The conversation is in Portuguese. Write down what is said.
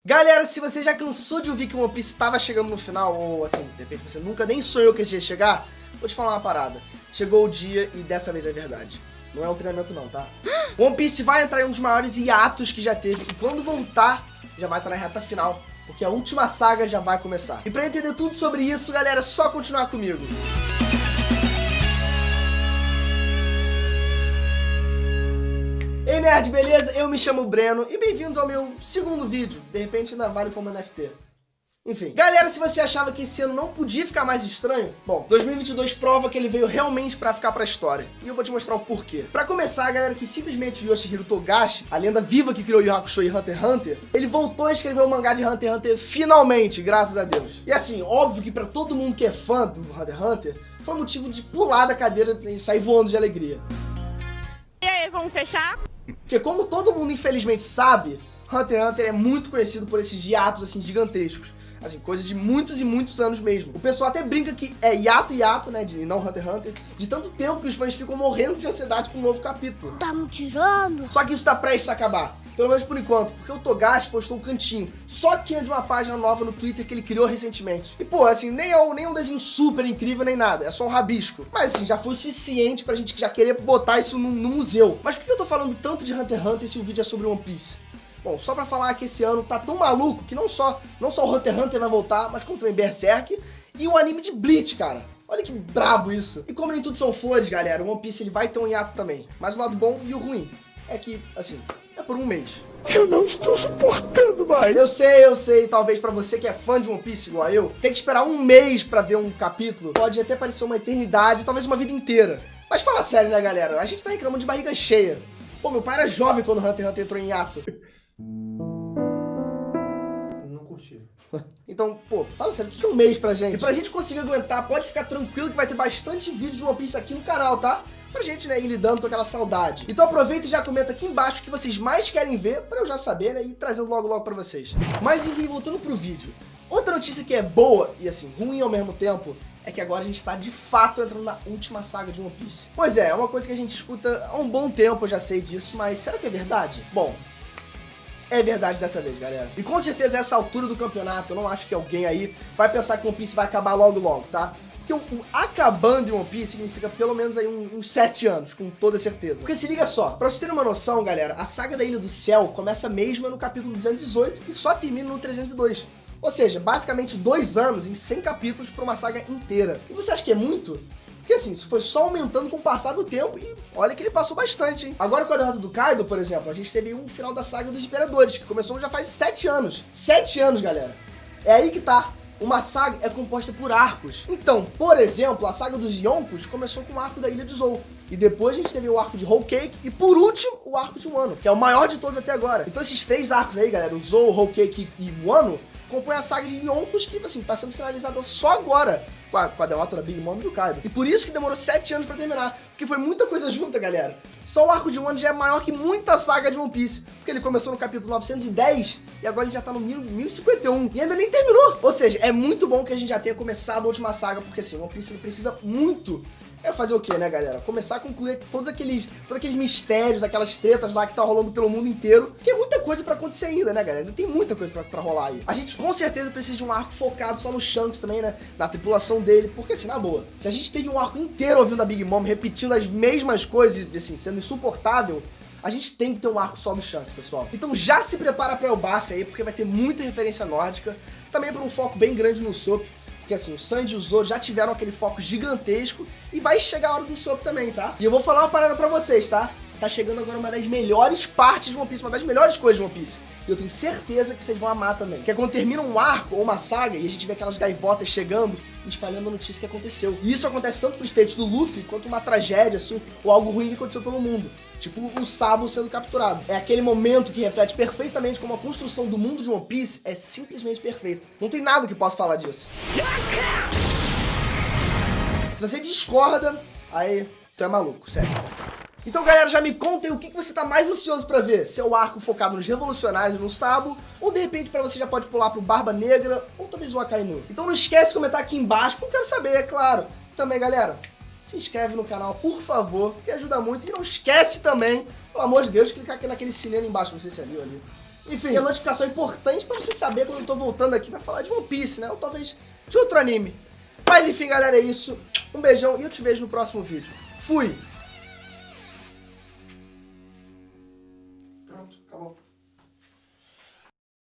Galera, se você já cansou de ouvir que o One Piece estava chegando no final, ou assim, de repente você nunca nem sonhou que esse dia ia chegar, vou te falar uma parada. Chegou o dia e dessa vez é verdade. Não é um treinamento não, tá? O One Piece vai entrar em um dos maiores hiatos que já teve, e quando voltar, já vai estar na reta final, porque a última saga já vai começar. E pra entender tudo sobre isso, galera, é só continuar comigo. Ei nerd, beleza? Eu me chamo Breno e bem-vindos ao meu segundo vídeo. De repente ainda vale como NFT. Enfim, galera, se você achava que esse ano não podia ficar mais estranho, bom, 2022 prova que ele veio realmente pra ficar pra história. E eu vou te mostrar o porquê. Pra começar, galera, que simplesmente Yoshihiro Togashi, a lenda viva que criou Yu Hakusho e Hunter x Hunter, ele voltou a escrever o mangá de Hunter x Hunter finalmente, graças a Deus. E assim, óbvio que pra todo mundo que é fã do Hunter x Hunter, foi motivo de pular da cadeira e sair voando de alegria. E aí, vamos fechar? Porque como todo mundo infelizmente sabe, Hunter x Hunter é muito conhecido por esses hiatos assim gigantescos. Assim, coisa de muitos e muitos anos mesmo. O pessoal até brinca que é hiato, né, de não Hunter x Hunter, de tanto tempo que os fãs ficam morrendo de ansiedade com um novo capítulo. Tá me tirando? Só que isso tá prestes a acabar. Pelo menos por enquanto, porque o Togashi postou um cantinho só que de uma página nova no Twitter que ele criou recentemente. E pô, assim, nem é um desenho super incrível nem nada, é só um rabisco. Mas assim, já foi o suficiente pra gente já querer botar isso no museu. Mas por que eu tô falando tanto de Hunter x Hunter se o vídeo é sobre One Piece? Bom, só pra falar que esse ano tá tão maluco que não só o Hunter x Hunter vai voltar, mas como também Berserk e o anime de Bleach, cara. Olha que brabo isso. E como nem tudo são flores, galera, o One Piece ele vai ter um hiato também. Mas o lado bom e o ruim é que, assim, é por um mês. Eu não estou suportando mais. Eu sei, talvez pra você que é fã de One Piece igual eu, tem que esperar um mês pra ver um capítulo. Pode até parecer uma eternidade, talvez uma vida inteira. Mas fala sério, né, galera? A gente tá reclamando de barriga cheia. Pô, meu pai era jovem quando Hunter x Hunter entrou em hiato. Não curti. Então, pô, fala sério, o que é um mês pra gente? E pra gente conseguir aguentar, pode ficar tranquilo que vai ter bastante vídeo de One Piece aqui no canal, tá? Pra gente, né, ir lidando com aquela saudade. Então aproveita e já comenta aqui embaixo o que vocês mais querem ver, pra eu já saber, né, e ir trazendo logo pra vocês. Mas enfim, voltando pro vídeo. Outra notícia que é boa e, assim, ruim ao mesmo tempo, é que agora a gente tá, de fato, entrando na última saga de One Piece. Pois é uma coisa que a gente escuta há um bom tempo, eu já sei disso, mas será que é verdade? Bom, é verdade dessa vez, galera. E com certeza, a essa altura do campeonato, eu não acho que alguém aí vai pensar que One Piece vai acabar logo, tá? Porque o acabando de One Piece significa pelo menos aí uns 7 anos, com toda certeza. Porque se liga só, pra vocês terem uma noção, galera, a saga da Ilha do Céu começa mesmo no capítulo 218 e só termina no 302. Ou seja, basicamente 2 anos em 100 capítulos pra uma saga inteira. E você acha que é muito? Porque assim, isso foi só aumentando com o passar do tempo e olha que ele passou bastante, hein? Agora com a derrota do Kaido, por exemplo, a gente teve um final da saga dos Imperadores, que começou já faz 7 anos. 7 anos, galera. É aí que tá. Uma saga é composta por arcos. Então, por exemplo, a saga dos Yonkos começou com o arco da Ilha de Zou. E depois a gente teve o arco de Whole Cake e, por último, o arco de Wano, que é o maior de todos até agora. Então esses 3 arcos aí, galera, o Zou, Whole Cake e Wano, compõe a saga de Yonkos que, assim, tá sendo finalizada só agora com a derrota da Big Mom e do Kaido. E por isso que demorou 7 anos pra terminar, porque foi muita coisa junta, galera. Só o arco de Wano já é maior que muita saga de One Piece, porque ele começou no capítulo 910 e agora a gente já tá no 1051 e ainda nem terminou. Ou seja, é muito bom que a gente já tenha começado a última saga, porque assim, o One Piece ele precisa muito fazer o quê, né, galera? Começar a concluir todos aqueles mistérios, aquelas tretas lá que tá rolando pelo mundo inteiro, que é muita coisa pra acontecer ainda, né, galera? Ainda tem muita coisa pra rolar aí. A gente com certeza precisa de um arco focado só no Shanks também, né? Na tripulação dele, porque assim, na boa, se a gente teve um arco inteiro ouvindo a Big Mom repetindo as mesmas coisas, assim, sendo insuportável, a gente tem que ter um arco só do Shanks, pessoal. Então já se prepara pra o buff aí, porque vai ter muita referência nórdica, também pra um foco bem grande no Sop. Porque assim, o Sanji e o Zoro já tiveram aquele foco gigantesco e vai chegar a hora do Sop também, tá? E eu vou falar uma parada pra vocês, tá? Tá chegando agora uma das melhores partes de One Piece, uma das melhores coisas de One Piece. E eu tenho certeza que vocês vão amar também. Que é quando termina um arco ou uma saga e a gente vê aquelas gaivotas chegando e espalhando a notícia que aconteceu. E isso acontece tanto pros feitos do Luffy quanto uma tragédia, assim, ou algo ruim que aconteceu pelo mundo. Tipo o Sabo sendo capturado. É aquele momento que reflete perfeitamente como a construção do mundo de One Piece é simplesmente perfeita. Não tem nada que possa falar disso. Se você discorda, aí tu é maluco, sério. Então, galera, já me contem o que você tá mais ansioso pra ver. Se é o arco focado nos revolucionários e no Sabo, ou de repente pra você já pode pular pro Barba Negra, ou talvez o Akainu. Então não esquece de comentar aqui embaixo, porque eu quero saber, é claro. Também, galera, se inscreve no canal, por favor, que ajuda muito. E não esquece também, pelo amor de Deus, de clicar aqui naquele sininho ali embaixo, não sei se é ali ou ali. Enfim, a notificação é importante pra você saber quando eu tô voltando aqui pra falar de One Piece, né? Ou talvez de outro anime. Mas enfim, galera, é isso. Um beijão e eu te vejo no próximo vídeo. Fui! Pronto, acabou.